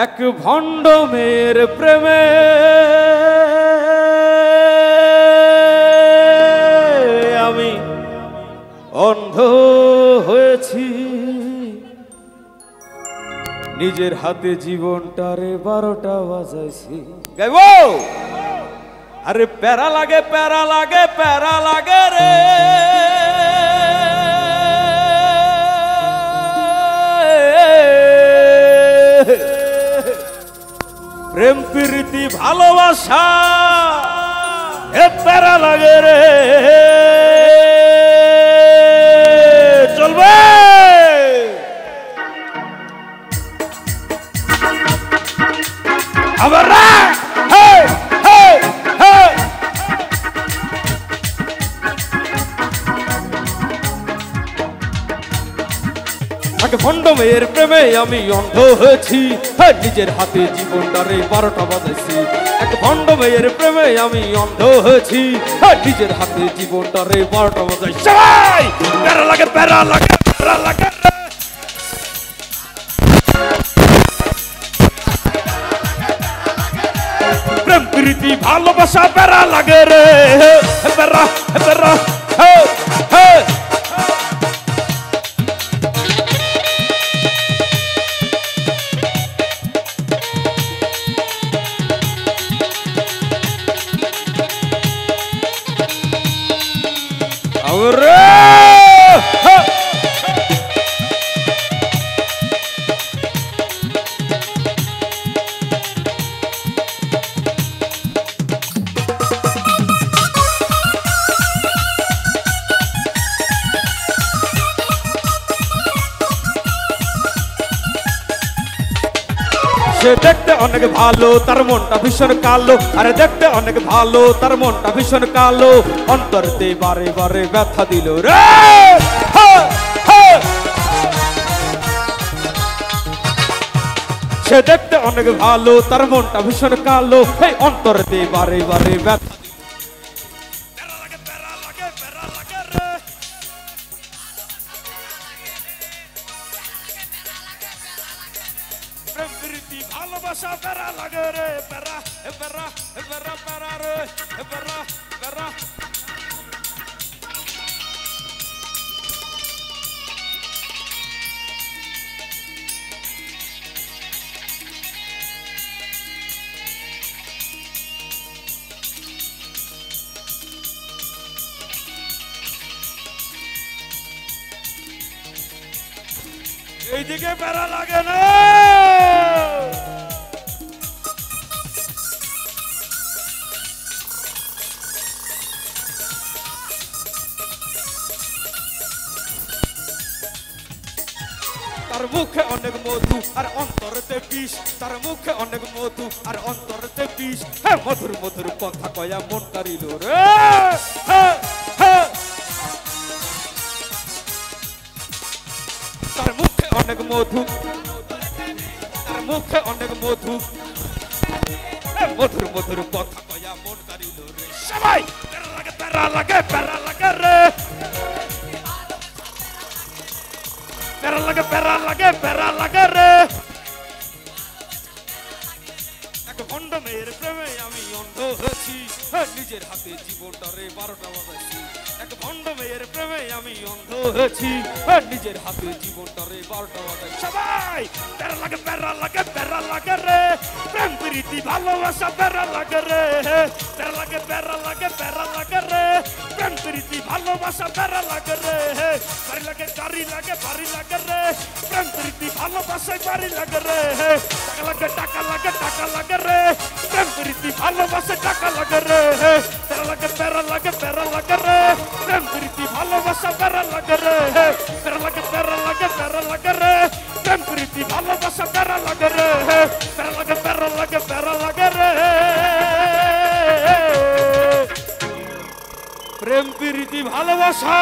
এক ভণ্ড মেয়ের প্রেমে আমি অন্ধ হয়েছি, নিজের হাতে জীবনটারে 12টা বাজাইছি। গাইব আরে প্যারা লাগে প্যারা লাগে প্যারা লাগে রে, প্রেম প্রীতি ভালোবাসা এ প্যারা লাগে রে। চলবে আবার ভণ্ড মেয়ের প্রেমে আমি অন্ধ হয়েছি, নিজের হাতে জীবনটারে 12টা বাজাইছি। এক ভণ্ড মেয়ের প্রেমে আমি অন্ধ হয়েছি, নিজের হাতে জীবনটারে 12টা বাজাইছি। প্যারা লাগে প্যারা লাগে প্যারা লাগে, প্রেম প্রীতি ভালোবাসা প্যারা লাগে রে, প্যারা প্যারা সে দেখতে অনেক ভালো তার মনটা ভীষণ কালো, আরে দেখতে অনেক ভালো তার মনটা ভীষণ কালো, অন্তরতে বারে বারে ব্যথা দিল রে। সে দেখতে অনেক ভালো তার মনটা ভীষণ কালো, এই অন্তরতে বারে বারে ব্যথা ভালোবাসা প্যারা লাগে রে, প্যারা প্যারা প্যারা প্যারা রে, প্যারা প্যারা। এইদিকে প্যারা লাগে না, তার মুখে অনেক মধু আর অন্তরতে বিষ, তার মুখে অনেক মধু আর অন্তরতে বিষ, হ্যাঁ মধুর মধুর কথা কয়া মন কারিল রে। তার মুখে অনেক মধু, তার মুখে অনেক মধু, মধুর মধুর কথা কয়া মন কারিল রে। সবাই প্যারা লাগে প্যারা লাগে প্যারা লাগে রে, প্যারা লাগে প্যারা লাগে প্যারা লাগে রে। এক ভণ্ড মেয়ের প্রেমে আমি অন্ধ হয়েছি, নিজের হাতে জীবনটারে 12টা বাজাইছি। এক ভণ্ড মেয়ের প্রেমে আমি অন্ধ হয়েছি, নিজের হাতে জীবনটারে 12টা বাজাইছি। সবাই প্যারা লাগে প্যারা লাগে প্যারা লাগে রে, প্রেম প্রীতি ভালোবাসা প্যারা লাগে রে, প্যারা লাগে প্যারা লাগে প্যারা লাগে রে, প্রেম প্রীতি ভালোবাসা প্যারা লাগে রে, বাড়ি লাগে গাড়ি লাগে বাড়ি লাগে রে, প্রেম প্রীতি ভালোবাসায় বাড়ি লাগে রে, টাকা লাগে টাকা লাগে টাকা লাগে রে, প্রেম প্রীতি ভালোবাসায় টাকা লাগে রে, প্যারা লাগে প্যারা লাগে প্যারা লাগে রে, প্রেম প্রীতি ভালোবাসা প্যারা লাগে রে, প্যারা লাগে প্যারা লাগে প্যারা লাগে রে, প্রেম প্রীতি ভালোবাসা প্যারা লাগে রে, প্যারা লাগে প্যারা লাগে প্যারা লাগে রে, প্রেম প্রীতি ভালোবাসা।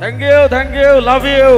Thank you, love you.